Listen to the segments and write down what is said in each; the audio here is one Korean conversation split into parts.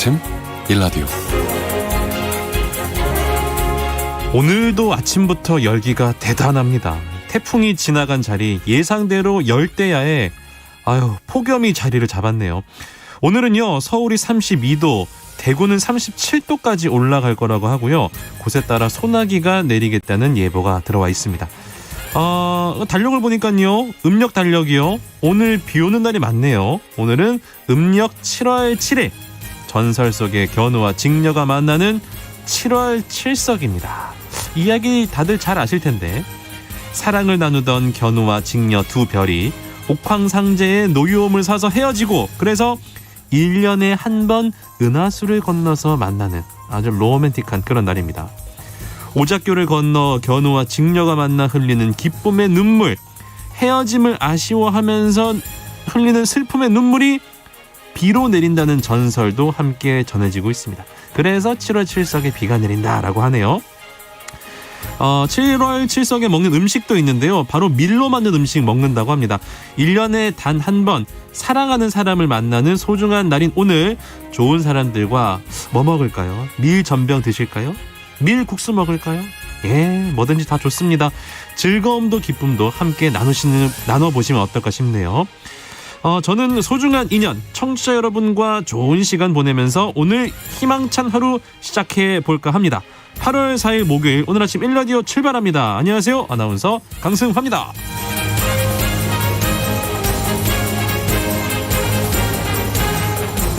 아침 일라디오. 오늘도 아침부터 열기가 대단합니다. 태풍이 지나간 자리 예상대로 열대야에 폭염이 자리를 잡았네요. 오늘은요, 서울이 32도, 대구는 37도까지 올라갈 거라고 하고요. 곳에 따라 소나기가 내리겠다는 예보가 들어와 있습니다. 달력을 보니까요, 음력 달력이요, 오늘 비 오는 날이 많네요. 오늘은 음력 7월 7일, 전설 속의 견우와 직녀가 만나는 7월 7석입니다. 이야기 다들 잘 아실 텐데, 사랑을 나누던 견우와 직녀 두 별이 옥황상제의 노유홈을 사서 헤어지고, 그래서 1년에 한 번 은하수를 건너서 만나는 아주 로맨틱한 그런 날입니다. 오작교를 건너 견우와 직녀가 만나 흘리는 기쁨의 눈물, 헤어짐을 아쉬워하면서 흘리는 슬픔의 눈물이 비로 내린다는 전설도 함께 전해지고 있습니다. 그래서 7월 7석에 비가 내린다라고 하네요. 7월 7석에 먹는 음식도 있는데요. 바로 밀로 만든 음식 먹는다고 합니다. 1년에 단 한 번 사랑하는 사람을 만나는 소중한 날인 오늘, 좋은 사람들과 뭐 먹을까요? 밀 전병 드실까요? 밀 국수 먹을까요? 뭐든지 다 좋습니다. 즐거움도 기쁨도 함께 나눠보시면 어떨까 싶네요. 저는 소중한 인연, 청취자 여러분과 좋은 시간 보내면서 오늘 희망찬 하루 시작해 볼까 합니다. 8월 4일 목요일, 오늘 아침 1라디오 출발합니다. 안녕하세요, 아나운서 강승화입니다.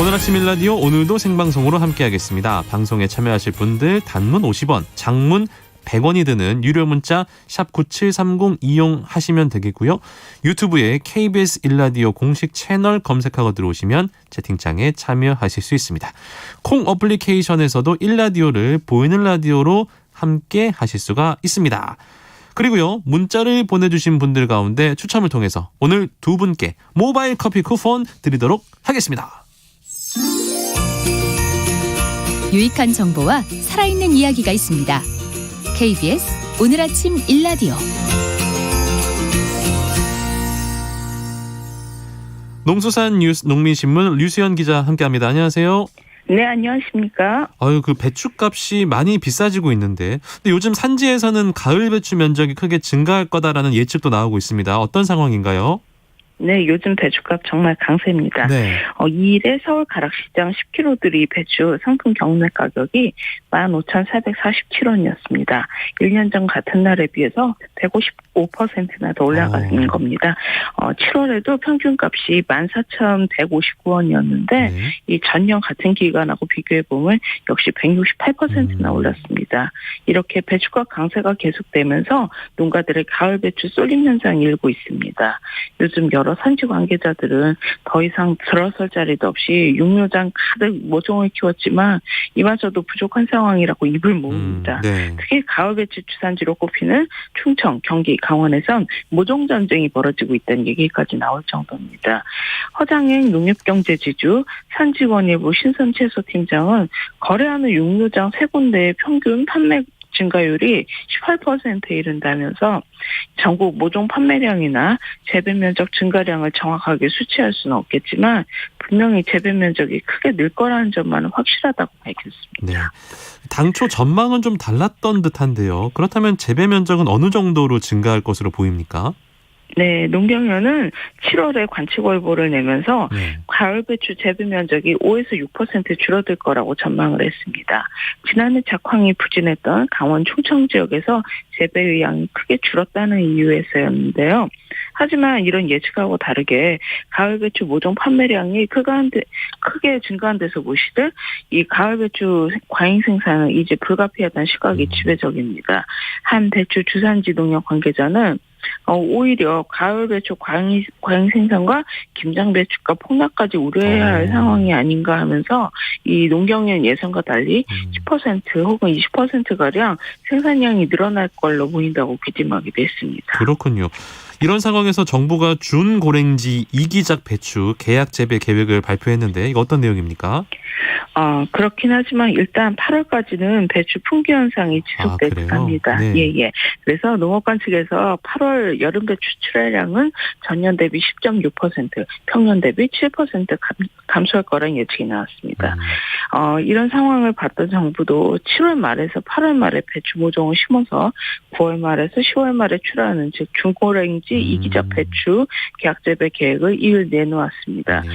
오늘 아침 1라디오, 오늘도 생방송으로 함께하겠습니다. 방송에 참여하실 분들 단문 50원, 장문 100원이 드는 유료 문자 샵 9730 이용하시면 되겠고요. 유튜브에 KBS 1라디오 공식 채널 검색하고 들어오시면 채팅창에 참여하실 수 있습니다. 콩 어플리케이션에서도 1라디오를 보이는 라디오로 함께 하실 수가 있습니다. 그리고요, 문자를 보내주신 분들 가운데 추첨을 통해서 오늘 두 분께 모바일 커피 쿠폰 드리도록 하겠습니다. 유익한 정보와 살아있는 이야기가 있습니다. KBS 오늘 아침 1라디오. 농수산뉴스 농민신문 류수연 기자 함께합니다. 안녕하세요. 네, 안녕하십니까. 그 배추값이 많이 비싸지고 있는데, 근데 요즘 산지에서는 가을 배추 면적이 크게 증가할 거다라는 예측도 나오고 있습니다. 어떤 상황인가요? 네, 요즘 배추값 정말 강세입니다. 네. 2일에 서울 가락시장 10kg들이 배추 상품 경매 가격이 15,447원이었습니다. 1년 전 같은 날에 비해서 155%나 더 올라가는 겁니다. 7월에도 평균값이 14,159원이었는데 네. 이 전년 같은 기간하고 비교해보면 역시 168%나 올랐습니다. 이렇게 배추값 강세가 계속되면서 농가들의 가을 배추 쏠림 현상이 일고 있습니다. 요즘 여러 산지 관계자들은 더 이상 들어설 자리도 없이 육묘장 가득 모종을 키웠지만 이마저도 부족한 상황이라고 입을 모읍니다. 네. 특히 가을 배추 주산지로 꼽히는 충청, 경기, 강원에선 모종 전쟁이 벌어지고 있다는 얘기까지 나올 정도입니다. 허장행 농협경제지주 산지원일부 신선채소팀장은 거래하는 육묘장 세 군데의 평균 판매 증가율이 18%에 이른다면서 전국 모종 판매량이나 재배 면적 증가량을 정확하게 수치할 수는 없겠지만 분명히 재배 면적이 크게 늘 거라는 점만은 확실하다고 밝혔습니다. 네. 당초 전망은 좀 달랐던 듯한데요. 그렇다면 재배 면적은 어느 정도로 증가할 것으로 보입니까? 네, 농경연은 7월에 관측월보를 내면서 네. 가을 배추 재배 면적이 5에서 6% 줄어들 거라고 전망을 했습니다. 지난해 작황이 부진했던 강원 충청 지역에서 재배의 양이 크게 줄었다는 이유에서였는데요. 하지만 이런 예측하고 다르게 가을 배추 모종 판매량이 크게 증가한 데서 보시듯 이 가을 배추 과잉 생산은 이제 불가피하다는 시각이 지배적입니다. 한 배추 주산지 농협 관계자는 오히려 가을 배추 과잉 생산과 김장 배추가 폭락까지 우려해야 할 상황이 아닌가 하면서 이 농경연 예상과 달리 10% 혹은 20%가량 생산량이 늘어날 걸로 보인다고 귀띔하기도 했습니다. 그렇군요. 이런 상황에서 정부가 준고랭지 이기작 배추 계약 재배 계획을 발표했는데 이거 어떤 내용입니까? 그렇긴 하지만 일단 8월까지는 배추 품귀 현상이 지속되고 합니다. 네. 예. 그래서 농업관 측에서 8월 여름 배추 출하량은 전년 대비 10.6%, 평년 대비 7% 감소할 거라는 예측이 나왔습니다. 이런 상황을 봤던 정부도 7월 말에서 8월 말에 배추 모종을 심어서 9월 말에서 10월 말에 출하하는 즉 중고랭지 이기작 배추 계약 재배 계획을 2일 내놓았습니다. 네.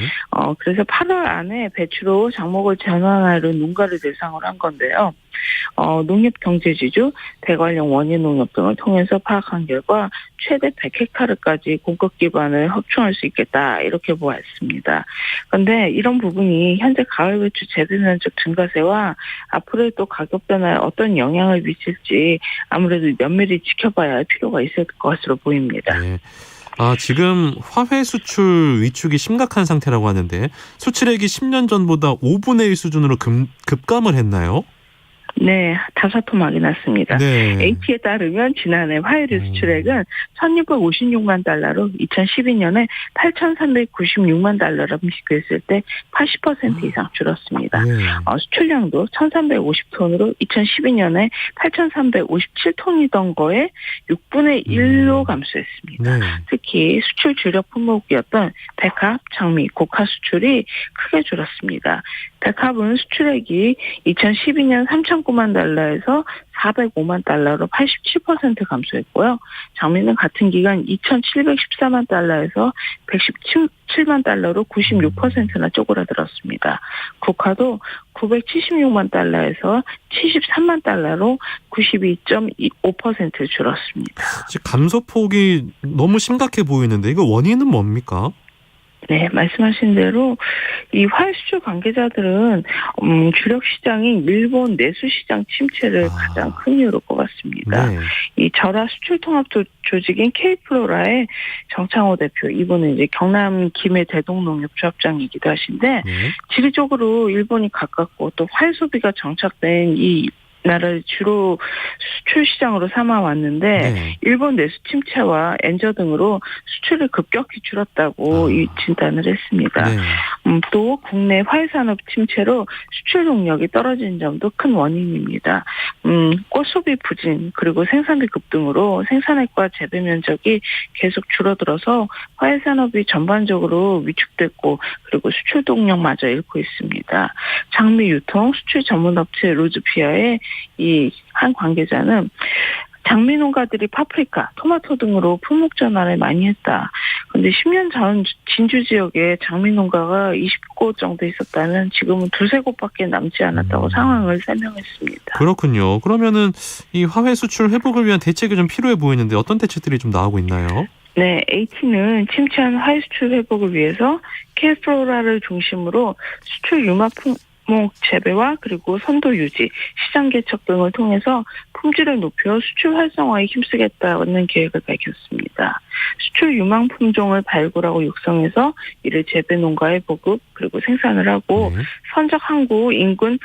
그래서 8월 안에 배추로 작목을 전환하려 농가를 대상으로 한 건데요. 농협경제지주, 대관령 원예농협 등을 통해서 파악한 결과 최대 100헥타르까지 공급 기반을 확충할 수 있겠다 이렇게 보았습니다. 그런데 이런 부분이 현재 가을 배추 재배 면적 증가세와 앞으로의 또 가격 변화에 어떤 영향을 미칠지 아무래도 면밀히 지켜봐야 할 필요가 있을 것으로 보입니다. 네. 지금 화훼 수출 위축이 심각한 상태라고 하는데 수출액이 10년 전보다 5분의 1 수준으로 급감을 했나요? 네, 다사토막이 났습니다. 네. H에 따르면 지난해 화훼류 수출액은 1,656만 달러로 2012년에 8,396만 달러로 비교했을 때 80% 이상 줄었습니다. 네. 수출량도 1,350톤으로 2012년에 8,357톤이던 거에 6분의 1로 감소했습니다. 네. 특히 수출 주력 품목이었던 백합, 장미, 고카 수출이 크게 줄었습니다. 백합은 수출액이 2012년 3,009만 달러에서 405만 달러로 87% 감소했고요. 장미는 같은 기간 2,714만 달러에서 117만 달러로 96%나 쪼그라들었습니다. 고카도 976만 달러에서 73만 달러로 92.5% 줄었습니다. 감소폭이 너무 심각해 보이는데 이거 원인은 뭡니까? 네, 말씀하신 대로 이 화훼 수출 관계자들은 주력 시장인 일본 내수 시장 침체를 가장 큰 이유로 꼽았습니다. 네. 이 절화 수출 통합 조직인 K플로라의 정창호 대표, 이분은 이제 경남 김해 대동농협 조합장이기도 하신데 네. 지리적으로 일본이 가깝고 또 화훼 소비가 정착된 이 나라를 주로 수출 시장으로 삼아왔는데 네. 일본 내수 침체와 엔저 등으로 수출을 급격히 줄었다고 진단을 했습니다. 네. 또 국내 화훼산업 침체로 수출 동력이 떨어진 점도 큰 원인입니다. 꽃 소비 부진 그리고 생산비 급등으로 생산액과 재배 면적이 계속 줄어들어서 화훼산업이 전반적으로 위축됐고 그리고 수출 동력마저 잃고 있습니다. 장미 유통 수출 전문업체 루즈피아의 이 한 관계자는 장미 농가들이 파프리카, 토마토 등으로 품목 전환을 많이 했다. 그런데 10년 전 진주 지역에 장미 농가가 20곳 정도 있었다면 지금은 두세 곳밖에 남지 않았다고 상황을 설명했습니다. 그렇군요. 그러면은 이 화훼 수출 회복을 위한 대책이 좀 필요해 보이는데 어떤 대책들이 좀 나오고 있나요? 네, H는 침체한 화훼 수출 회복을 위해서 K플로라를 중심으로 수출 유마 품목 재배와 그리고 선도 유지, 시장 개척 등을 통해서 품질을 높여 수출 활성화에 힘쓰겠다는 계획을 밝혔습니다. 수출 유망 품종을 발굴하고 육성해서 이를 재배 농가에 보급 그리고 생산을 하고 선적 항구 인근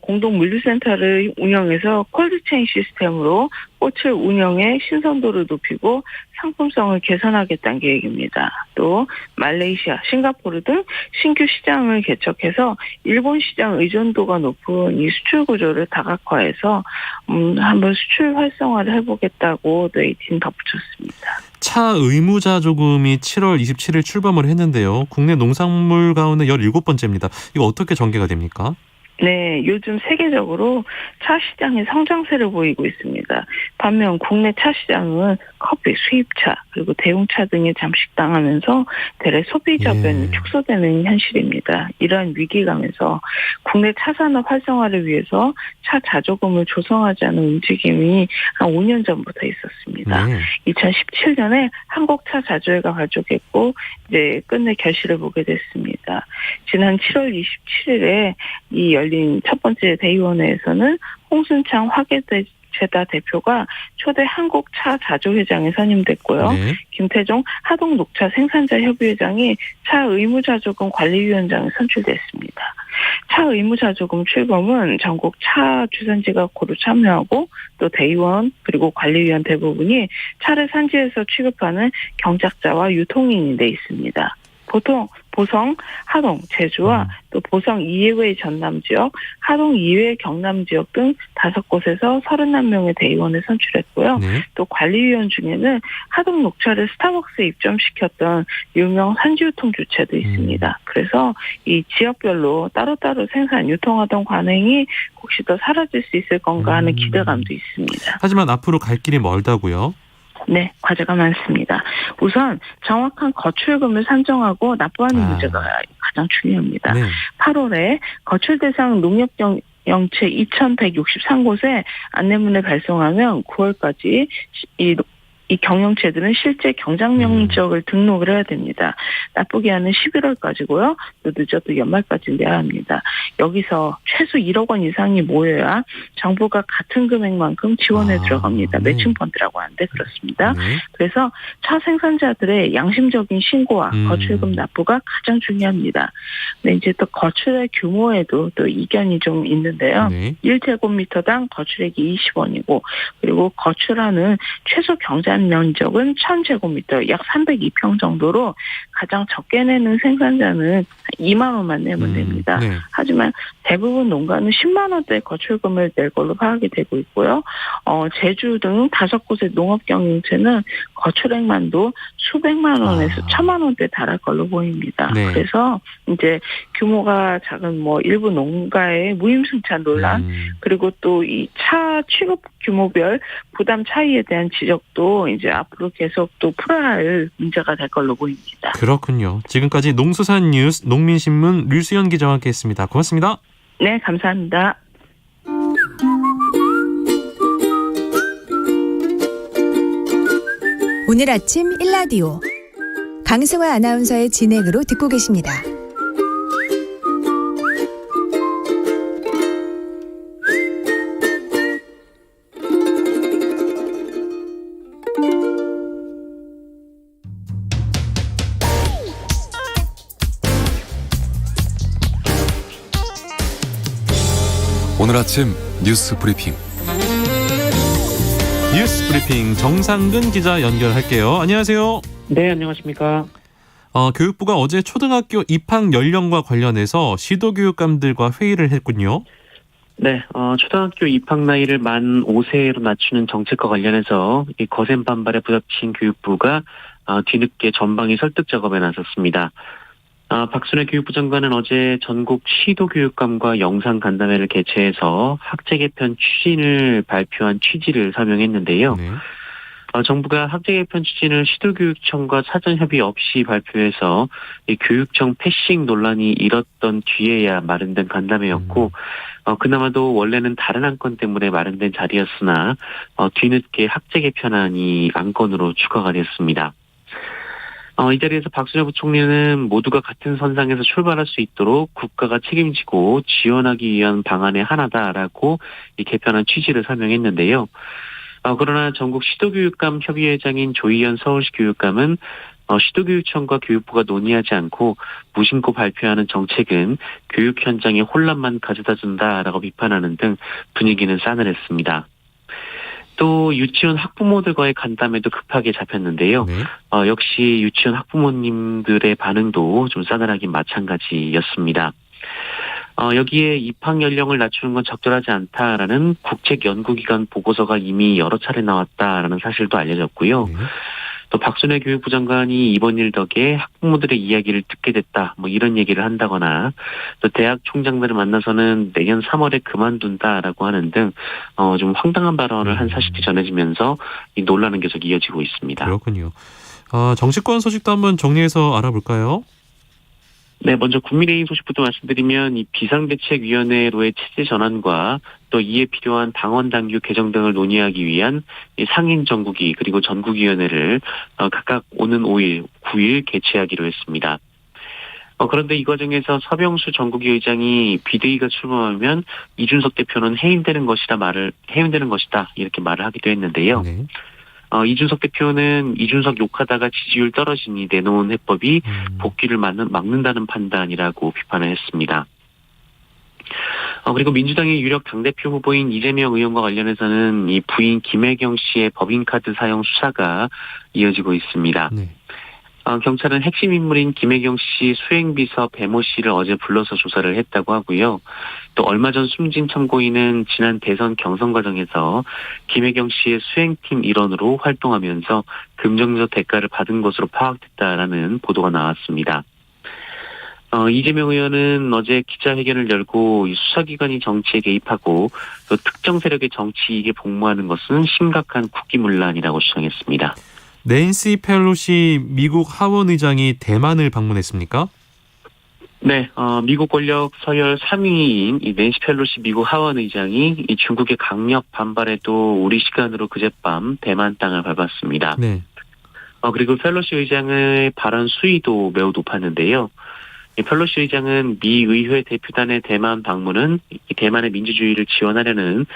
공동 물류센터를 운영해서 콜드체인 시스템으로 꽃을 운영해 신선도를 높이고 상품성을 개선하겠다는 계획입니다. 또 말레이시아, 싱가포르 등 신규 시장을 개척해서 일본 시장 의존도가 높은 이 수출 구조를 다각화해서 한번 수출 활성화를 해보겠다고 네이틴 덧붙였습니다. 차 의무자 조금이 7월 27일 출범을 했는데요. 국내 농산물 가운데 17번째입니다. 이거 어떻게 전개가 됩니까? 네, 요즘 세계적으로 차 시장이 성장세를 보이고 있습니다. 반면 국내 차 시장은 커피, 수입차, 그리고 대용차 등에 잠식당하면서 대래 소비자 변이 축소되는 현실입니다. 이러한 위기감에서 국내 차 산업 활성화를 위해서 차 자조금을 조성하자는 움직임이 한 5년 전부터 있었습니다. 2017년에 한국차 자조회가 발족했고 이제 끝내 결실을 보게 됐습니다. 지난 7월 27일에 이 열린 첫 번째 대의원회에서는 홍순창 제다 대표가 초대 한국차 자주회장에 선임됐고요. 네. 김태종 하동 녹차 생산자 협의회장이 차 의무자조금 관리위원장에 선출됐습니다. 차 의무자조금 출범은 전국 차 주산지가 고루 참여하고 또 대의원 그리고 관리위원 대부분이 차를 산지에서 취급하는 경작자와 유통인이 돼 있습니다. 보통 보성, 하동, 제주와 또 보성 이외의 전남 지역, 하동 이외의 경남 지역 등 5곳에서 31명의 대의원을 선출했고요. 네. 또 관리위원 중에는 하동 녹차를 스타벅스에 입점시켰던 유명 산지유통 주체도 있습니다. 그래서 이 지역별로 따로따로 생산, 유통하던 관행이 혹시 더 사라질 수 있을 건가 하는 기대감도 있습니다. 하지만 앞으로 갈 길이 멀다고요? 네, 과제가 많습니다. 우선 정확한 거출금을 산정하고 납부하는 문제가 가장 중요합니다. 네. 8월에 거출 대상 농협영체 2,163곳에 안내문을 발송하면 9월까지 이 경영체들은 실제 경작 면적을 등록을 해야 됩니다. 납부기한은 11월까지고요. 또 늦어도 연말까지 내야 합니다. 여기서 최소 1억 원 이상이 모여야 정부가 같은 금액만큼 지원에 들어갑니다. 네. 매칭 펀드라고 하는데 그렇습니다. 네. 그래서 차 생산자들의 양심적인 신고와 거출금 납부가 가장 중요합니다. 근데 이제 또 거출의 규모에도 또 이견이 좀 있는데요. 네. 1제곱미터당 거출액이 20원이고 그리고 거출하는 최소 경작 면적은 1000제곱미터 약 302평 정도로 가장 적게 내는 생산자는 2만 원만 내면 됩니다. 네. 하지만 대부분 농가는 10만 원대 거출금을 낼 걸로 파악이 되고 있고요. 제주 등 5곳의 농업 경영체는 거출액만도 수백만 원에서 1000만 원대 달할 걸로 보입니다. 네. 그래서 이제 규모가 작은 일부 농가의 무임승차 논란 그리고 또 이 차 취급 규모별 부담 차이에 대한 지적도 이제 앞으로 계속 또 풀어야 할 문제가 될 걸로 보입니다. 그렇군요. 지금까지 농수산 뉴스 농민신문 류수연 기자와 함께했습니다. 고맙습니다. 네, 감사합니다. 오늘 아침 1라디오 강승화 아나운서의 진행으로 듣고 계십니다. 오늘 아침 뉴스 브리핑. 뉴스 브리핑 정상근 기자 연결할게요. 안녕하세요. 네, 안녕하십니까. 교육부가 어제 초등학교 입학 연령과 관련해서 시도교육감들과 회의를 했군요. 네, 초등학교 입학 나이를 만 5세로 낮추는 정책과 관련해서 이 거센 반발에 부닥친 교육부가 뒤늦게 전방위 설득 작업에 나섰습니다. 박순애 교육부 장관은 어제 전국 시도교육감과 영상 간담회를 개최해서 학제 개편 추진을 발표한 취지를 설명했는데요. 네. 정부가 학제 개편 추진을 시도교육청과 사전 협의 없이 발표해서 이 교육청 패싱 논란이 일었던 뒤에야 마련된 간담회였고 그나마도 원래는 다른 안건 때문에 마련된 자리였으나 뒤늦게 학제 개편안이 안건으로 추가가 됐습니다. 이 자리에서 박순애 부총리는 모두가 같은 선상에서 출발할 수 있도록 국가가 책임지고 지원하기 위한 방안의 하나다라고 이 개편안 취지를 설명했는데요. 그러나 전국 시도교육감 협의회장인 조희연 서울시 교육감은 시도교육청과 교육부가 논의하지 않고 무심코 발표하는 정책은 교육 현장에 혼란만 가져다 준다라고 비판하는 등 분위기는 싸늘했습니다. 또 유치원 학부모들과의 간담회도 급하게 잡혔는데요. 네. 역시 유치원 학부모님들의 반응도 좀 싸늘하긴 마찬가지였습니다. 여기에 입학 연령을 낮추는 건 적절하지 않다라는 국책연구기관 보고서가 이미 여러 차례 나왔다라는 사실도 알려졌고요. 네. 또 박순애 교육부 장관이 이번 일 덕에 학부모들의 이야기를 듣게 됐다, 이런 얘기를 한다거나 또 대학 총장들을 만나서는 내년 3월에 그만둔다라고 하는 등 좀 황당한 발언을 한 사실이 전해지면서 이 논란은 계속 이어지고 있습니다. 그렇군요. 정치권 소식도 한번 정리해서 알아볼까요? 네, 먼저 국민의힘 소식부터 말씀드리면 이 비상대책위원회로의 체제 전환과 또 이에 필요한 당원당규 개정 등을 논의하기 위한 이 상임 정국위 그리고 전국위원회를 각각 오는 5일, 9일 개최하기로 했습니다. 그런데 이 과정에서 서병수 전국위 의장이 비대위가 출범하면 이준석 대표는 해임되는 것이다 이렇게 말을 하기도 했는데요. 네. 이준석 대표는 이준석 욕하다가 지지율 떨어지니 내놓은 해법이 복귀를 막는다는 판단이라고 비판을 했습니다. 그리고 민주당의 유력 당대표 후보인 이재명 의원과 관련해서는 이 부인 김혜경 씨의 법인카드 사용 수사가 이어지고 있습니다. 네. 경찰은 핵심 인물인 김혜경 씨 수행비서 배모 씨를 어제 불러서 조사를 했다고 하고요. 또 얼마 전 숨진 참고인은 지난 대선 경선 과정에서 김혜경 씨의 수행팀 일원으로 활동하면서 금전적 대가를 받은 것으로 파악됐다라는 보도가 나왔습니다. 이재명 의원은 어제 기자회견을 열고 이 수사기관이 정치에 개입하고 또 특정 세력의 정치 이익에 복무하는 것은 심각한 국기문란이라고 주장했습니다. 낸시 펠로시 미국 하원 의장이 대만을 방문했습니까? 네, 미국 권력 서열 3위인 이 낸시 펠로시 미국 하원 의장이 이 중국의 강력 반발에도 우리 시간으로 그젯밤 대만 땅을 밟았습니다. 네. 그리고 펠로시 의장의 발언 수위도 매우 높았는데요. 이 펠로시 의장은 미 의회 대표단의 대만 방문은 이 대만의 민주주의를 지원하려는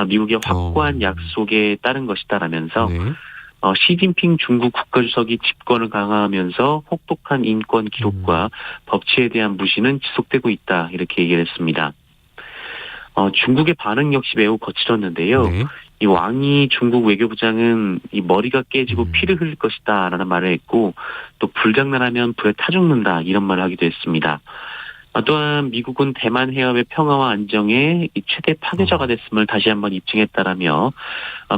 미국의 확고한 약속에 따른 것이다라면서 네. 시진핑 중국 국가주석이 집권을 강화하면서 혹독한 인권 기록과 법치에 대한 무시는 지속되고 있다 이렇게 얘기를 했습니다. 중국의 반응 역시 매우 거칠었는데요. 네. 이 왕이 중국 외교부장은 이 머리가 깨지고 피를 흘릴 것이다라는 말을 했고 또 불장난하면 불에 타 죽는다 이런 말을 하기도 했습니다. 또한 미국은 대만 해협의 평화와 안정에 최대 파괴자가 됐음을 다시 한번 입증했다라며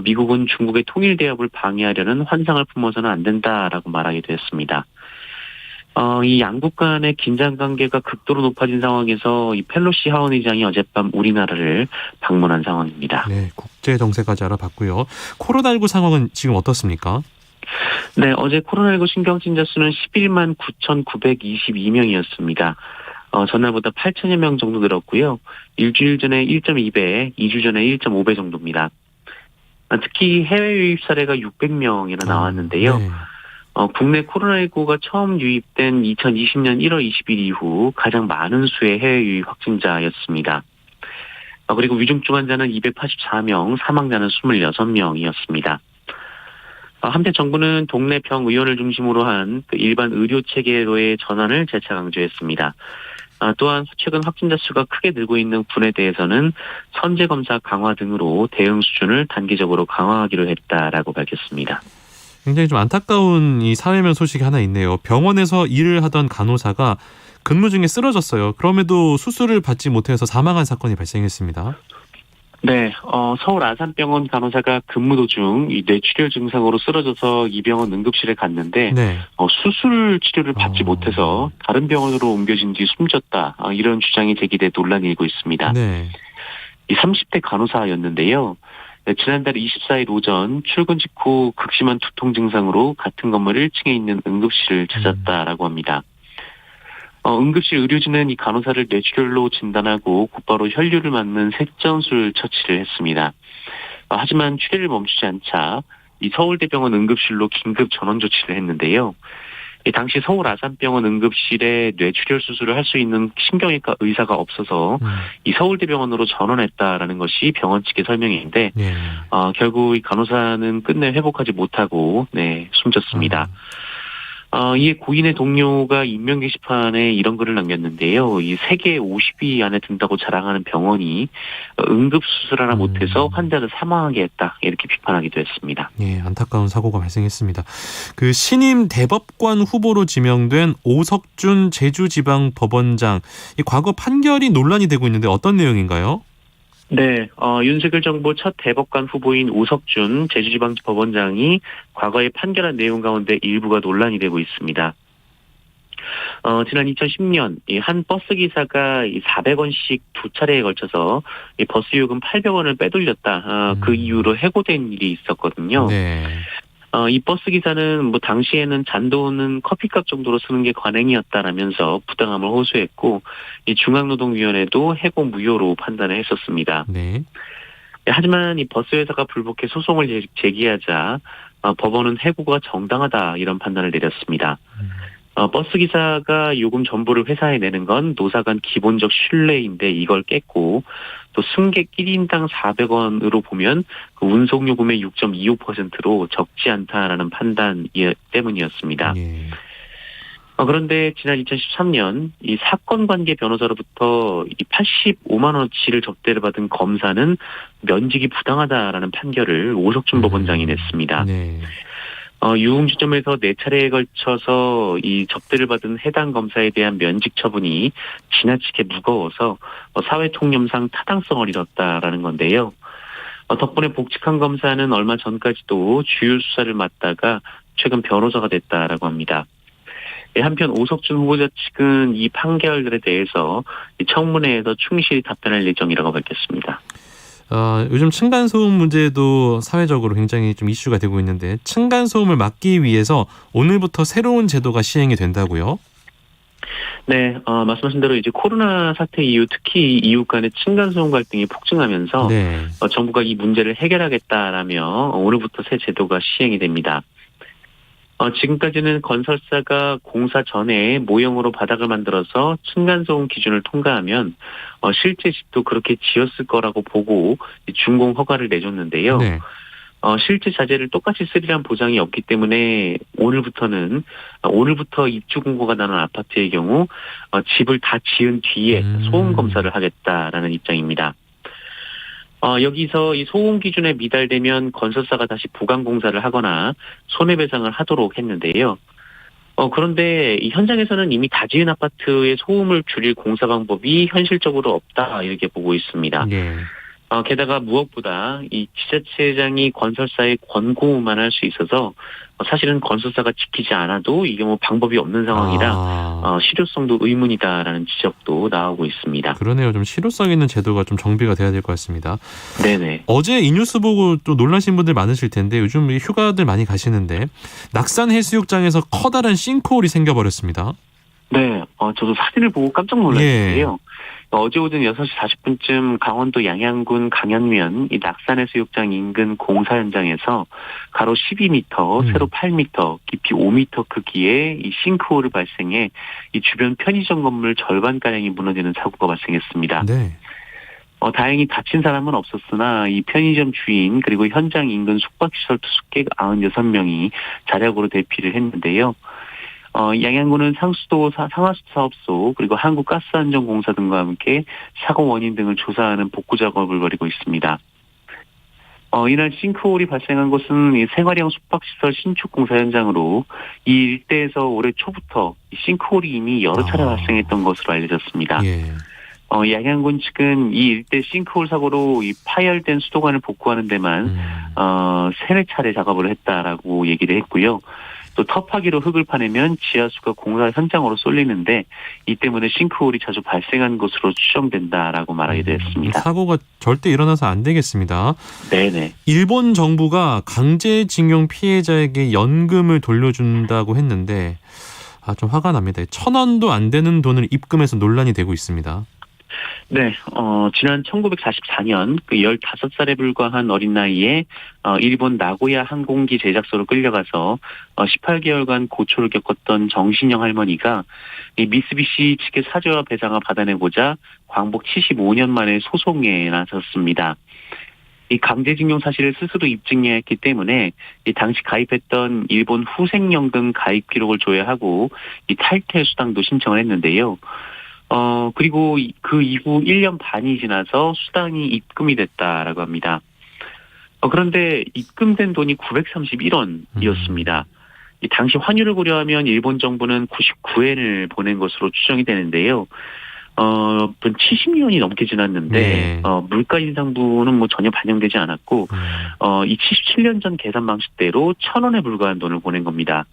미국은 중국의 통일 대업을 방해하려는 환상을 품어서는 안 된다라고 말하기도 했습니다. 이 양국 간의 긴장 관계가 극도로 높아진 상황에서 이 펠로시 하원 의장이 어젯밤 우리나라를 방문한 상황입니다. 네, 국제 정세까지 알아봤고요. 코로나19 상황은 지금 어떻습니까? 네, 어제 코로나19 신규 확진자 수는 11만 9,922명이었습니다. 전날보다 8천여 명 정도 늘었고요. 일주일 전에 1.2배, 2주 전에 1.5배 정도입니다. 특히 해외 유입 사례가 600명이나 나왔는데요. 네. 국내 코로나19가 처음 유입된 2020년 1월 20일 이후 가장 많은 수의 해외 유입 확진자였습니다. 그리고 위중증 환자는 284명, 사망자는 26명이었습니다. 한편 정부는 동네 병 의원을 중심으로 한 일반 의료 체계로의 전환을 재차 강조했습니다. 또한 최근 확진자 수가 크게 늘고 있는 군에 대해서는 선제 검사 강화 등으로 대응 수준을 단계적으로 강화하기로 했다라고 밝혔습니다. 굉장히 좀 안타까운 이 사회면 소식이 하나 있네요. 병원에서 일을 하던 간호사가 근무 중에 쓰러졌어요. 그럼에도 수술을 받지 못해서 사망한 사건이 발생했습니다. 네, 서울 아산병원 간호사가 근무 도중 이 뇌출혈 증상으로 쓰러져서 이 병원 응급실에 갔는데 네. 수술 치료를 받지 못해서 다른 병원으로 옮겨진 뒤 숨졌다. 이런 주장이 제기돼 논란이 일고 있습니다. 네. 이 30대 간호사였는데요. 네, 지난달 24일 오전 출근 직후 극심한 두통 증상으로 같은 건물 1층에 있는 응급실을 찾았다라고 합니다. 응급실 의료진은 이 간호사를 뇌출혈로 진단하고 곧바로 혈류를 막는 색전술 처치를 했습니다. 하지만 출혈을 멈추지 않자 이 서울대병원 응급실로 긴급 전원 조치를 했는데요. 당시 서울 아산병원 응급실에 뇌출혈 수술을 할 수 있는 심경외과 의사가 없어서 이 서울대병원으로 전원했다라는 것이 병원 측의 설명인데 네. 결국 이 간호사는 끝내 회복하지 못하고 숨졌습니다. 이에 고인의 동료가 익명 게시판에 이런 글을 남겼는데요. 이 세계 50위 안에 든다고 자랑하는 병원이 응급수술 하나 못해서 환자를 사망하게 했다. 이렇게 비판하기도 했습니다. 예, 안타까운 사고가 발생했습니다. 그 신임 대법관 후보로 지명된 오석준 제주지방법원장, 이 과거 판결이 논란이 되고 있는데 어떤 내용인가요? 네, 윤석열 정부 첫 대법관 후보인 오석준 제주지방법원장이 과거에 판결한 내용 가운데 일부가 논란이 되고 있습니다. 지난 2010년 한 버스 기사가 400원씩 두 차례에 걸쳐서 버스 요금 800원을 빼돌렸다. 그 이유로 해고된 일이 있었거든요. 네. 이 버스 기사는 당시에는 잔돈은 커피값 정도로 쓰는 게 관행이었다라면서 부당함을 호소했고 이 중앙노동위원회도 해고 무효로 판단을 했었습니다. 네. 하지만 이 버스 회사가 불복해 소송을 제기하자 법원은 해고가 정당하다 이런 판단을 내렸습니다. 버스 기사가 요금 전부를 회사에 내는 건 노사 간 기본적 신뢰인데 이걸 깼고 또 승객 1인당 400원으로 보면 그 운송 요금의 6.25%로 적지 않다라는 판단 때문이었습니다. 예. 그런데 지난 2013년 이 사건 관계 변호사로부터 이 85만 원어치를 접대를 받은 검사는 면직이 부당하다라는 판결을 오석준 법원장이 냈습니다. 네. 유흥주점에서 4차례에 걸쳐서 이 접대를 받은 해당 검사에 대한 면직 처분이 지나치게 무거워서 사회통념상 타당성을 잃었다라는 건데요. 덕분에 복직한 검사는 얼마 전까지도 주요 수사를 맡다가 최근 변호사가 됐다라고 합니다. 한편 오석준 후보자 측은 이 판결들에 대해서 청문회에서 충실히 답변할 예정이라고 밝혔습니다. 요즘 층간소음 문제도 사회적으로 굉장히 좀 이슈가 되고 있는데 층간소음을 막기 위해서 오늘부터 새로운 제도가 시행이 된다고요? 네, 말씀하신 대로 이제 코로나 사태 이후 특히 이웃 간의 층간소음 갈등이 폭증하면서 네. 정부가 이 문제를 해결하겠다라며 오늘부터 새 제도가 시행이 됩니다. 지금까지는 건설사가 공사 전에 모형으로 바닥을 만들어서 층간소음 기준을 통과하면 실제 집도 그렇게 지었을 거라고 보고 준공 허가를 내줬는데요. 네. 실제 자재를 똑같이 쓰리란 보장이 없기 때문에 오늘부터 입주 공고가 나는 아파트의 경우 집을 다 지은 뒤에 소음 검사를 하겠다라는 입장입니다. 여기서 이 소음 기준에 미달되면 건설사가 다시 보강 공사를 하거나 손해배상을 하도록 했는데요. 그런데 이 현장에서는 이미 다 지은 아파트의 소음을 줄일 공사 방법이 현실적으로 없다 이렇게 보고 있습니다. 네. 게다가 무엇보다 이 지자체장이 건설사의 권고만 할 수 있어서 사실은 건설사가 지키지 않아도 이게 뭐 방법이 없는 상황이라 실효성도 의문이다라는 지적도 나오고 있습니다. 그러네요. 좀 실효성 있는 제도가 좀 정비가 돼야 될 것 같습니다. 네네. 어제 이 뉴스 보고 또 놀라신 분들 많으실 텐데 요즘 휴가들 많이 가시는데 낙산 해수욕장에서 커다란 싱크홀이 생겨버렸습니다. 네, 저도 사진을 보고 깜짝 놀랐는데요. 어제 오전 6시 40분쯤 강원도 양양군 강현면 이 낙산해수욕장 인근 공사 현장에서 가로 12m, 세로 8m, 깊이 5m 크기의 이 싱크홀을 발생해 이 주변 편의점 건물 절반가량이 무너지는 사고가 발생했습니다. 네. 다행히 다친 사람은 없었으나 이 편의점 주인 그리고 현장 인근 숙박시설 투숙객 96명이 자력으로 대피를 했는데요. 양양군은 상수도 상하수 사업소 그리고 한국가스안전공사 등과 함께 사고 원인 등을 조사하는 복구 작업을 벌이고 있습니다. 이날 싱크홀이 발생한 곳은 이 생활형 숙박시설 신축 공사 현장으로 이 일대에서 올해 초부터 이 싱크홀이 이미 여러 차례 발생했던 것으로 알려졌습니다. 예. 양양군 측은 이 일대 싱크홀 사고로 이 파열된 수도관을 복구하는 데만 3-4차례 작업을 했다라고 얘기를 했고요. 또 터파기로 흙을 파내면 지하수가 공사 현장으로 쏠리는데 이 때문에 싱크홀이 자주 발생한 것으로 추정된다라고 말하기도 했습니다. 사고가 절대 일어나서 안 되겠습니다. 네네. 일본 정부가 강제징용 피해자에게 연금을 돌려준다고 했는데 좀 화가 납니다. 1,000원도 안 되는 돈을 입금해서 논란이 되고 있습니다. 네, 지난 1944년 그 15살에 불과한 어린 나이에 일본 나고야 항공기 제작소로 끌려가서 18개월간 고초를 겪었던 정신영 할머니가 이 미쓰비시 측의 사죄와 배상을 받아내고자 광복 75년 만에 소송에 나섰습니다. 이 강제징용 사실을 스스로 입증해야 했기 때문에 이 당시 가입했던 일본 후생연금 가입 기록을 조회하고 이 탈퇴 수당도 신청을 했는데요. 그리고 그 이후 1년 반이 지나서 수당이 입금이 됐다라고 합니다. 그런데 입금된 돈이 931원이었습니다. 이 당시 환율을 고려하면 일본 정부는 99엔을 보낸 것으로 추정이 되는데요. 70년이 넘게 지났는데 네. 물가 인상분은 뭐 전혀 반영되지 않았고 이 77년 전 계산 방식대로 1,000원에 불과한 돈을 보낸 겁니다.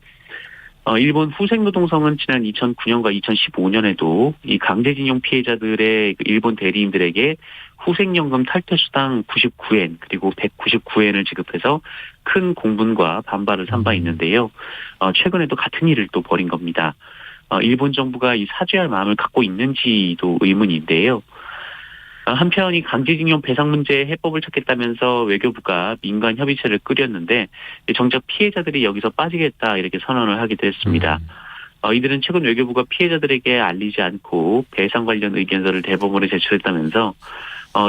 일본 후생노동성은 지난 2009년과 2015년에도 이 강제징용 피해자들의 일본 대리인들에게 후생연금 탈퇴수당 99엔 그리고 199엔을 지급해서 큰 공분과 반발을 산 바 있는데요. 최근에도 같은 일을 또 벌인 겁니다. 일본 정부가 이 사죄할 마음을 갖고 있는지도 의문인데요. 한편 이 강제징용 배상 문제에 해법을 찾겠다면서 외교부가 민간 협의체를 꾸렸는데 정작 피해자들이 여기서 빠지겠다 이렇게 선언을 하기도 했습니다. 이들은 최근 외교부가 피해자들에게 알리지 않고 배상 관련 의견서를 대법원에 제출했다면서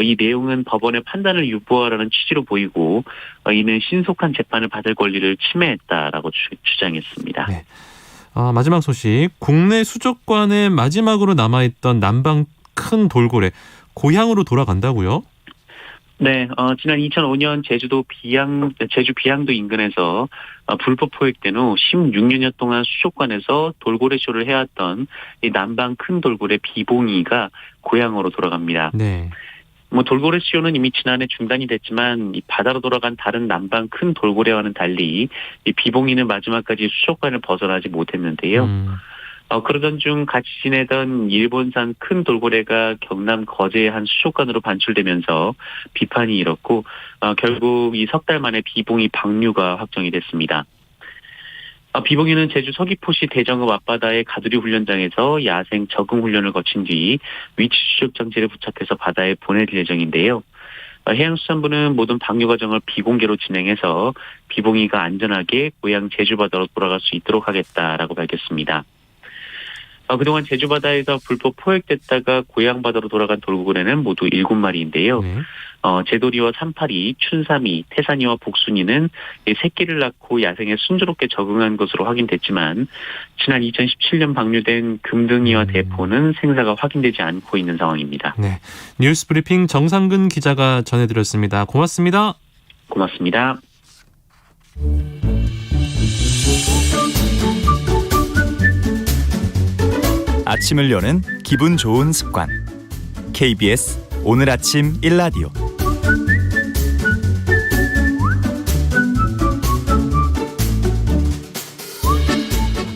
이 내용은 법원의 판단을 유보하라는 취지로 보이고 이는 신속한 재판을 받을 권리를 침해했다라고 주장했습니다. 네. 마지막 소식. 국내 수족관에 마지막으로 남아있던 남방 큰 돌고래 고향으로 돌아간다고요? 네, 지난 2005년 제주 비양도 인근에서 불법 포획된 후 16년 동안 수족관에서 돌고래 쇼를 해왔던 이 남방 큰 돌고래 비봉이가 고향으로 돌아갑니다. 네. 돌고래 쇼는 이미 지난해 중단이 됐지만 이 바다로 돌아간 다른 남방 큰 돌고래와는 달리 이 비봉이는 마지막까지 수족관을 벗어나지 못했는데요. 그러던 중 같이 지내던 일본산 큰 돌고래가 경남 거제의 한 수족관으로 반출되면서 비판이 일었고 결국 이 석 달 만에 비봉이 방류가 확정이 됐습니다. 비봉이는 제주 서귀포시 대정읍 앞바다의 가두리 훈련장에서 야생 적응 훈련을 거친 뒤 위치 추적 장치를 부착해서 바다에 보내질 예정인데요. 해양수산부는 모든 방류 과정을 비공개로 진행해서 비봉이가 안전하게 고향 제주 바다로 돌아갈 수 있도록 하겠다라고 밝혔습니다. 그동안 제주 바다에서 불법 포획됐다가 고향 바다로 돌아간 돌고래는 모두 7마리인데요. 네. 제도리와 산파리, 춘삼이, 태산이와 복순이는 새끼를 낳고 야생에 순조롭게 적응한 것으로 확인됐지만 지난 2017년 방류된 금등이와 대포는 생사가 확인되지 않고 있는 상황입니다. 네. 뉴스 브리핑 정상근 기자가 전해드렸습니다. 고맙습니다. 고맙습니다. 아침을 여는 기분 좋은 습관. KBS 오늘 아침 1라디오.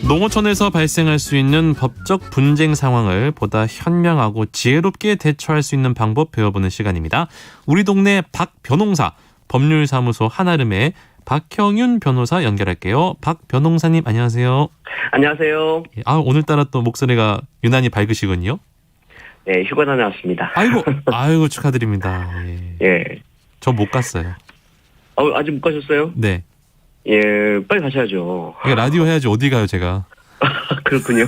농어촌에서 발생할 수 있는 법적 분쟁 상황을 보다 현명하고 지혜롭게 대처할 수 있는 방법 배워보는 시간입니다. 우리 동네 박 변호사, 법률사무소 한아름의 박형윤 변호사 연결할게요. 박 변호사님 안녕하세요. 안녕하세요. 오늘따라 또 목소리가 유난히 밝으시군요. 네, 휴가 다녀왔습니다. 아이고 축하드립니다. 예. 저 못 갔어요. 아직 못 가셨어요? 네. 예, 빨리 가셔야죠. 라디오 해야지 어디 가요, 제가. 그렇군요.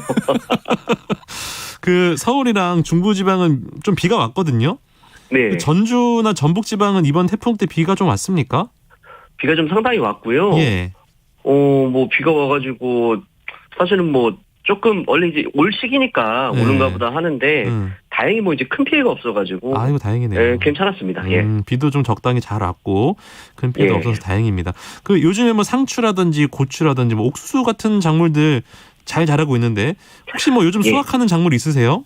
그 서울이랑 중부지방은 좀 비가 왔거든요. 네. 전주나 전북지방은 이번 태풍 때 비가 좀 왔습니까? 비가 좀 상당히 왔고요. 예. 비가 와가지고 사실은 조금 원래 이제 올 시기니까 네. 오는가 보다 하는데 다행히 이제 큰 피해가 없어가지고 아이고 다행이네요. 예, 괜찮았습니다. 예. 비도 좀 적당히 잘 왔고 큰 피해도 예. 없어서 다행입니다. 그 요즘에 상추라든지 고추라든지 옥수수 같은 작물들 잘 자라고 있는데 혹시 요즘 예. 수확하는 작물 있으세요?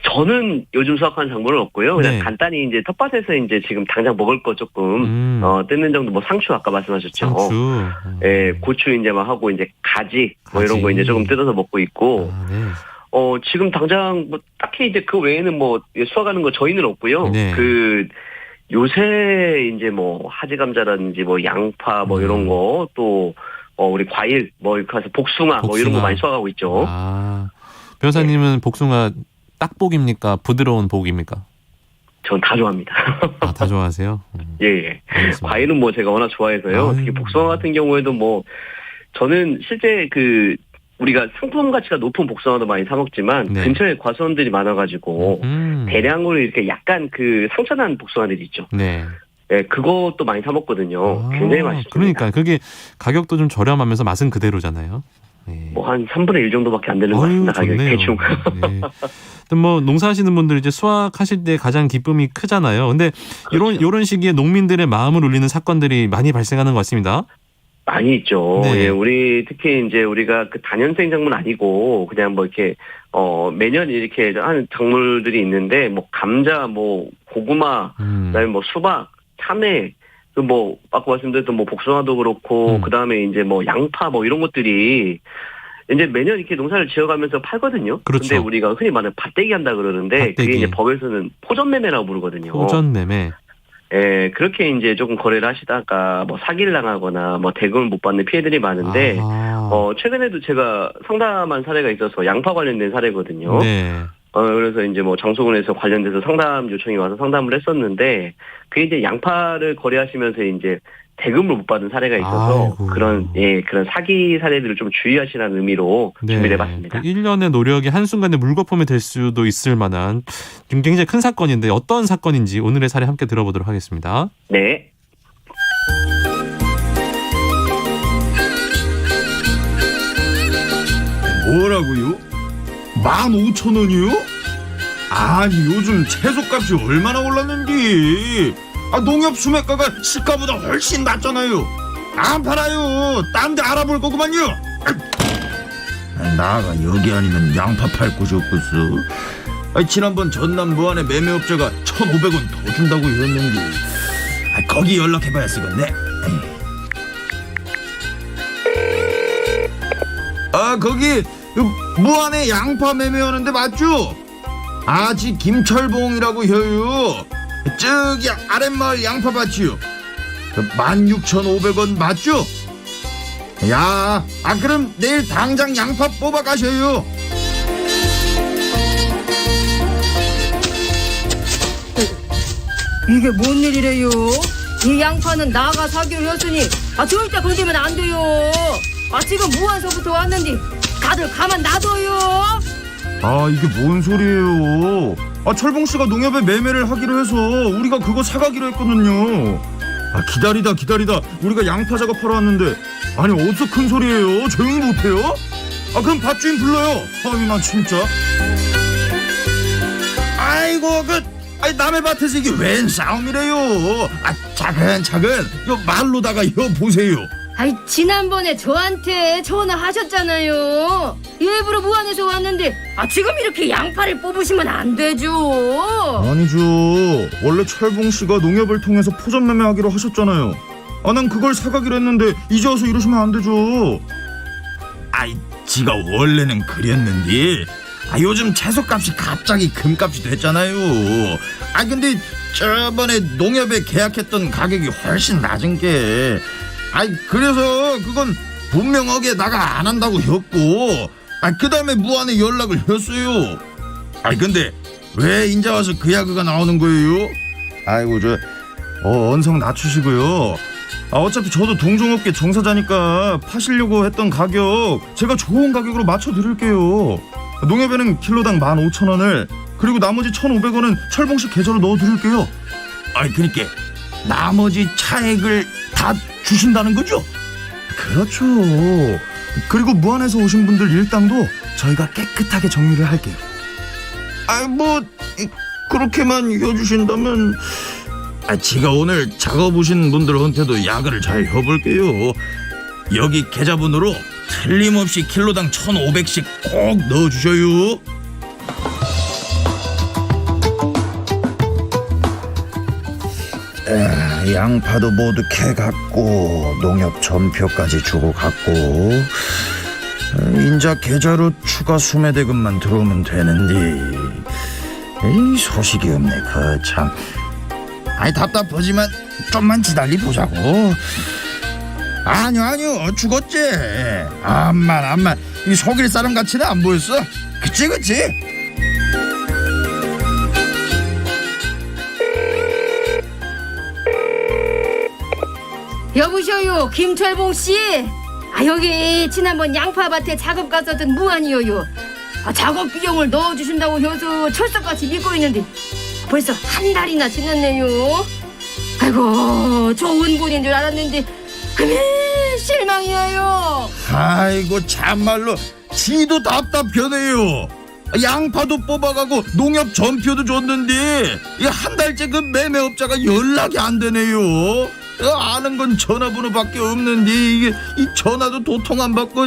저는 요즘 수확하는 작물은 없고요. 그냥 네. 간단히 이제 텃밭에서 이제 지금 당장 먹을 거 조금 뜯는 정도 상추 아까 말씀하셨죠. 상추. 예, 고추 이제 하고 이제 가지 이런 거 이제 조금 뜯어서 먹고 있고. 네. 지금 당장 딱히 이제 그 외에는 수확하는 거 저희는 없고요. 네. 요새 이제 하지 감자라든지 양파 이런 거 또 우리 과일 이렇게 해서 복숭아 이런 거 많이 수확하고 있죠. 변호사님은 복숭아 딱복입니까? 부드러운 복입니까? 전 다 좋아합니다. 다 좋아하세요? 예. 알겠습니다. 과일은 제가 워낙 좋아해서요. 특히 복숭아 같은 경우에도 저는 실제 우리가 상품 가치가 높은 복숭아도 많이 사 먹지만 네. 근처에 과수원들이 많아가지고 대량으로 이렇게 약간 상처난 복숭아들이 있죠. 네. 네, 그것도 많이 사 먹거든요. 굉장히 맛있습니다. 그러니까 그게 가격도 좀 저렴하면서 맛은 그대로잖아요. 네. 한 3분의 1 정도밖에 안 되는 것 같습니다. 가격이 대충. 네. 농사하시는 분들 이제 수확하실 때 가장 기쁨이 크잖아요. 근데 그렇죠. 이런 시기에 농민들의 마음을 울리는 사건들이 많이 발생하는 것 같습니다. 많이 있죠. 네. 예, 우리 특히 이제 우리가 단연생 작물은 아니고 그냥 이렇게 매년 이렇게 하는 작물들이 있는데 감자, 고구마, 그다음에 수박, 참외, 아까 말씀드렸던 복숭아도 그렇고 그다음에 이제 양파 이런 것들이 이제 매년 이렇게 농사를 지어가면서 팔거든요. 그렇죠. 근데 우리가 흔히 말하는 밭대기 한다 그러는데 그게 이제 법에서는 포전매매라고 부르거든요. 포전매매. 예, 그렇게 이제 조금 거래를 하시다가 사기를 당하거나 대금을 못 받는 피해들이 많은데 최근에도 제가 상담한 사례가 있어서 양파 관련된 사례거든요. 네. 그래서 이제 장소군에서 관련돼서 상담 요청이 와서 상담을 했었는데 그게 이제 양파를 거래하시면서 이제 대금을 못 받은 사례가 있어서 아이고. 그런 사기 사례들을 좀 주의하시라는 의미로 준비해봤습니다. 1년의 노력이 한순간에 물거품이 될 수도 있을 만한 굉장히 큰 사건인데 어떤 사건인지 오늘의 사례 함께 들어보도록 하겠습니다. 네. 뭐라고요? 15,000원이요? 아니 요즘 채소값이 얼마나 올랐는지. 농협 수매가가 시가보다 훨씬 낮잖아요. 안 팔아요. 딴 데 알아볼 거구만요. 나가 여기 아니면 양파 팔 곳이 없겠어. 지난번 전남 무안의 매매업자가 1,500원 더 준다고 했는데 거기 연락해봐야 쓰겠네. 거기 무안에 양파 매매하는데 맞죠? 아직 김철봉이라고 해요. 저기 아랫마을 양파밭이요. 16,500원 맞죠? 야, 그럼 내일 당장 양파 뽑아 가셔요. 이게 뭔 일이래요? 이 양파는 나가 사기로 했으니 절대 건드리면 안 돼요. 지금 무안서부터 왔는데 다들 가만 놔둬요. 이게 뭔 소리예요? 철봉씨가 농협에 매매를 하기로 해서 우리가 그거 사가기로 했거든요. 기다리다 우리가 양파 작업하러 왔는데 아니 어디서 큰 소리예요? 조용히 못해요? 그럼 밭주인 불러요. 나 진짜. 아이고 남의 밭에서 이게 웬 싸움이래요. 차근차근 말로다가 보세요. 지난번에 저한테 전화하셨잖아요. 일부러 무안에서 왔는데 지금 이렇게 양파를 뽑으시면 안 되죠. 아니죠. 원래 철봉씨가 농협을 통해서 포전 매매하기로 하셨잖아요. 난 그걸 사가기로 했는데 이제 와서 이러시면 안 되죠. 지가 원래는 그랬는데 요즘 채소값이 갑자기 금값이 됐잖아요. 근데 저번에 농협에 계약했던 가격이 훨씬 낮은 게 그래서 그건 분명하게 나가 안 한다고 했고 그 다음에 무안에 연락을 했어요. 근데 왜 인제 와서 그 야그가 나오는 거예요? 언성 낮추시고요. 어차피 저도 동종업계 종사자니까 파시려고 했던 가격 제가 좋은 가격으로 맞춰드릴게요. 농협에는 킬로당 15,000원을 그리고 나머지 1,500원은 철봉씨 계좌로 넣어드릴게요. 그러니까 나머지 차액을 다 주신다는 거죠? 그렇죠. 그리고 무안에서 오신 분들 일당도 저희가 깨끗하게 정리를 할게요. 그렇게만 해주신다면 제가 오늘 작업 오신 분들한테도 야근을 잘 해볼게요. 여기 계좌번호로 틀림없이 킬로당 1,500씩 꼭 넣어주셔요. 양파도 모두 캐갔고 농협 전표까지 주고 갔고 인자 계좌로 추가 수매대금만 들어오면 되는데 이 소식이 없네. 참 답답하지만 좀만 기다려보자고. 아니요 죽었지. 암만 이 속일 사람 같이는 안 보였어. 그치 여보셔요, 김철봉씨. 여기 지난번 양파밭에 작업 갔었던 무안이요요. 작업 비용을 넣어주신다고 해서 철석같이 믿고 있는데 벌써 한 달이나 지났네요. 좋은 분인 줄 알았는데 실망이에요. 참말로 지도 답답하네요. 양파도 뽑아가고 농협 전표도 줬는데 한 달째 그 매매업자가 연락이 안 되네요. 아는 건 전화번호밖에 없는데 이게 이 전화도 도통 안 받고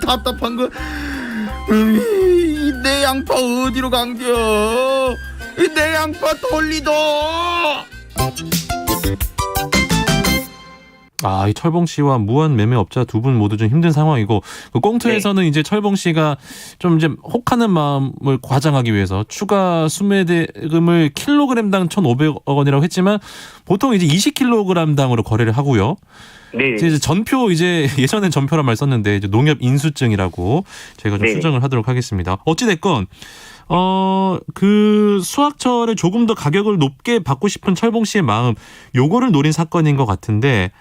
답답한 거. 내 양파 어디로 간겨? 내 양파 돌리도. 이 철봉 씨와 무안 매매업자 두 분 모두 좀 힘든 상황이고 그 꽁트에서는 이제 철봉 씨가 좀 이제 혹하는 마음을 과장하기 위해서 추가 수매대금을 킬로그램당 1,500원이라고 했지만 보통 이제 20kg당으로 거래를 하고요. 네. 이제 전표 이제 예전엔 전표란 말 썼는데 이제 농협 인수증이라고 저희가 좀 네. 수정을 하도록 하겠습니다. 어찌 됐건 그 수확철에 조금 더 가격을 높게 받고 싶은 철봉 씨의 마음, 요거를 노린 사건인 것 같은데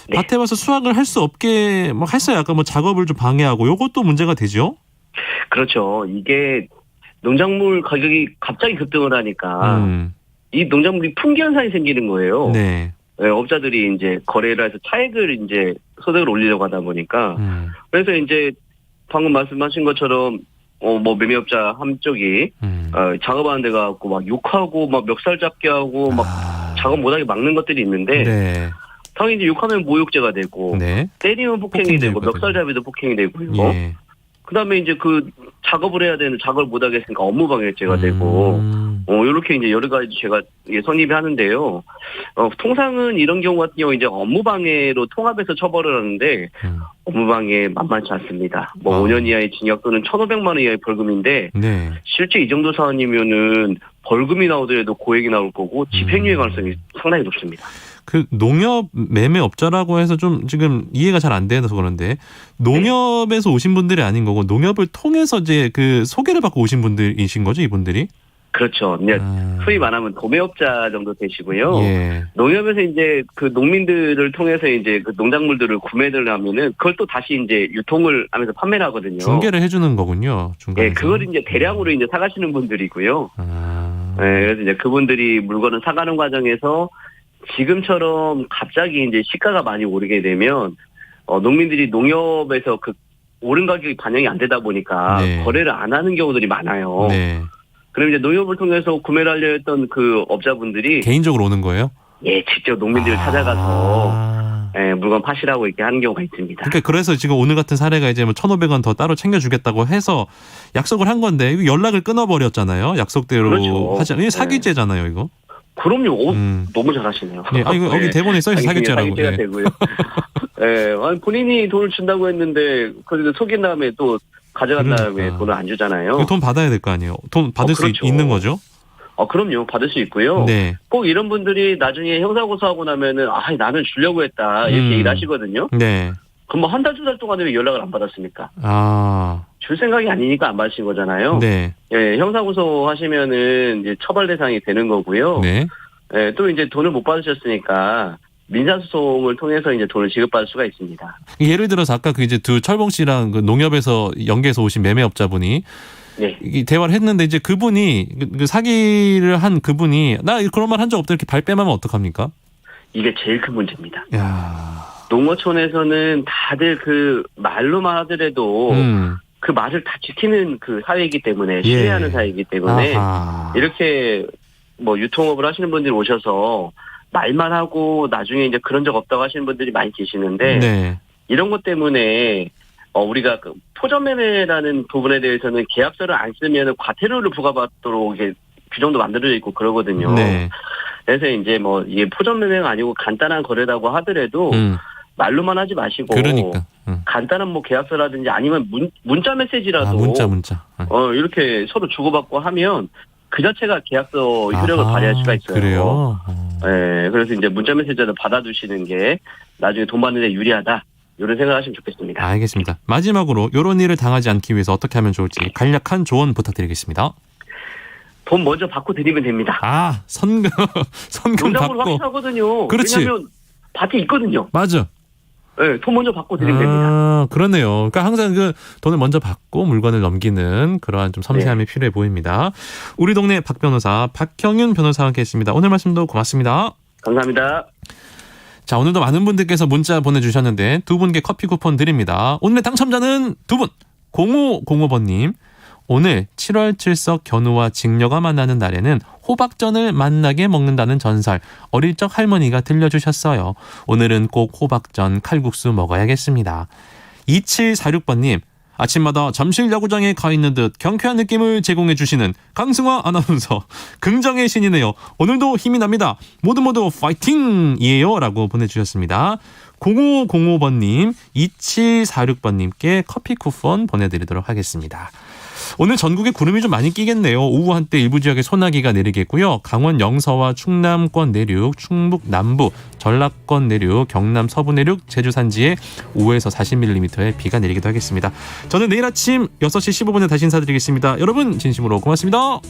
네. 밭에 와서 수확을 할 수 없게 뭐 했어요. 약간 뭐 작업을 좀 방해하고 요것도 문제가 되죠. 그렇죠. 이게 농작물 가격이 갑자기 급등을 하니까 이 농작물이 품귀 현상이 생기는 거예요. 네. 네, 업자들이 이제 거래를 해서 차익을 이제 소득을 올리려고 하다 보니까 그래서 이제 방금 말씀하신 것처럼 뭐 매매업자 한쪽이 작업하는 데 가고 막 욕하고 막 멱살 잡게 하고 막 작업 못하게 막는 것들이 있는데 네. 당연히 이제 욕하면 모욕죄가 되고 네. 때리면 폭행이 되고 멱살 잡이도 폭행이 되고요. 예. 그다음에 이제 그 작업을 해야 되는 작업을 못하게 했으니까 업무방해죄가 되고 이렇게 이제 여러 가지 죄가 성립이 하는데요. 통상은 이런 경우 같은 경우 이제 업무방해로 통합해서 처벌을 하는데 업무방해 만만치 않습니다. 뭐 5년 이하의 징역 또는 1,500만 원 이하의 벌금인데 네. 실제 이 정도 사안이면은 벌금이 나오더라도 고액이 나올 거고 집행유예 가능성이 상당히 높습니다. 그 농협 매매업자라고 해서 좀 지금 이해가 잘 안 돼서 그런데 농협에서 오신 분들이 아닌 거고 농협을 통해서 이제 그 소개를 받고 오신 분들이신 거죠, 이분들이? 그렇죠. 이제 소위 말하면 도매업자 정도 되시고요. 예. 농협에서 이제 그 농민들을 통해서 이제 그 농작물들을 구매를 하면은 그걸 또 다시 이제 유통을 하면서 판매를 하거든요. 중개를 해주는 거군요. 중간에서. 네, 그걸 이제 대량으로 이제 사가시는 분들이고요. 네, 그래서 이제 그분들이 물건을 사가는 과정에서 지금처럼 갑자기 이제 시가가 많이 오르게 되면 농민들이 농협에서 그 오른 가격이 반영이 안 되다 보니까 네. 거래를 안 하는 경우들이 많아요. 네. 그럼 이제 농협을 통해서 구매를 하려 했던 그 업자분들이 개인적으로 오는 거예요? 예, 직접 농민들을 찾아가서 예, 물건 파시라고 이렇게 하는 경우가 있습니다. 그러니까 그래서 지금 오늘 같은 사례가 이제 뭐 1,500원 더 따로 챙겨주겠다고 해서 약속을 한 건데 이거 연락을 끊어버렸잖아요. 약속대로 그렇죠. 하지 않아요. 이게 사기죄잖아요, 이거. 그럼요. 너무 잘하시네요. 네, 이거 여기 대본에 써있어요. 사기죄라고. 사기죄가 네. 되고요. 예, 아니, 본인이 돈을 준다고 했는데 그래도 속인 다음에 또 가져간 다음에 그러니까. 돈을 안 주잖아요. 돈 받아야 될 거 아니에요. 돈 받을 그렇죠. 수 있는 거죠? 그럼요. 받을 수 있고요. 네. 꼭 이런 분들이 나중에 형사고소하고 나면은 나는 주려고 했다 이렇게 얘기를 하시거든요. 네. 그럼 뭐 한 달, 두 달 동안에 왜 연락을 안 받았습니까? 줄 생각이 아니니까 안 받으신 거잖아요. 네. 예, 형사고소 하시면은 이제 처벌 대상이 되는 거고요. 네. 예, 또 이제 돈을 못 받으셨으니까 민사소송을 통해서 이제 돈을 지급받을 수가 있습니다. 예를 들어서 아까 그 이제 두 철봉 씨랑 그 농협에서 연계해서 오신 매매업자분이 네. 이 대화를 했는데 이제 그분이 그 사기를 한 그분이 나 그런 말 한 적 없다 이렇게 발뺌하면 어떡합니까? 이게 제일 큰 문제입니다. 야. 농어촌에서는 다들 그 말로만 하더라도 그 말을 다 지키는 그 사회이기 때문에 신뢰하는 사회이기 때문에 이렇게 뭐 유통업을 하시는 분들이 오셔서 말만 하고 나중에 이제 그런 적 없다고 하시는 분들이 많이 계시는데 네. 이런 것 때문에 우리가 그 포점매매라는 부분에 대해서는 계약서를 안 쓰면 과태료를 부과받도록 이게 규정도 만들어져 있고 그러거든요. 네. 그래서 이제 뭐 이게 포점매매가 아니고 간단한 거래라고 하더라도 말로만 하지 마시고 그러니까. 간단한 뭐 계약서라든지 아니면 문자 메시지라도 문자. 이렇게 서로 주고받고 하면 그 자체가 계약서 효력을 발휘할 수가 있어요. 그래요? 네, 그래서 이제 문자 메시지를 받아두시는 게 나중에 돈 받는 데 유리하다. 이런 생각하시면 좋겠습니다. 알겠습니다. 마지막으로 이런 일을 당하지 않기 위해서 어떻게 하면 좋을지 간략한 조언 부탁드리겠습니다. 돈 먼저 받고 드리면 됩니다. 선금 농작물 받고. 확실하거든요. 그렇지. 왜냐하면 밭이 있거든요. 맞아. 네, 돈 먼저 받고 드리면 됩니다. 그러네요. 그러니까 항상 그 돈을 먼저 받고 물건을 넘기는 그러한 좀 섬세함이 필요해 보입니다. 우리 동네 박 변호사 박형윤 변호사와 함께했습니다. 오늘 말씀도 고맙습니다. 감사합니다. 자, 오늘도 많은 분들께서 문자 보내주셨는데 두 분께 커피 쿠폰 드립니다. 오늘의 당첨자는 두 분. 0505번님. 오늘 7월 7석 견우와 직녀가 만나는 날에는 호박전을 만나게 먹는다는 전설 어릴 적 할머니가 들려주셨어요. 오늘은 꼭 호박전 칼국수 먹어야겠습니다. 2746번님. 아침마다 잠실 야구장에 가 있는 듯 경쾌한 느낌을 제공해 주시는 강승화 아나운서. 긍정의 신이네요. 오늘도 힘이 납니다. 모두 파이팅이에요. 라고 보내주셨습니다. 0505번님, 2746번님께 커피 쿠폰 보내드리도록 하겠습니다. 오늘 전국에 구름이 좀 많이 끼겠네요. 오후 한때 일부 지역에 소나기가 내리겠고요. 강원 영서와 충남권 내륙, 충북 남부, 전라권 내륙, 경남 서부 내륙, 제주 산지에 5에서 40mm의 비가 내리기도 하겠습니다. 저는 내일 아침 6시 15분에 다시 인사드리겠습니다. 여러분 진심으로 고맙습니다.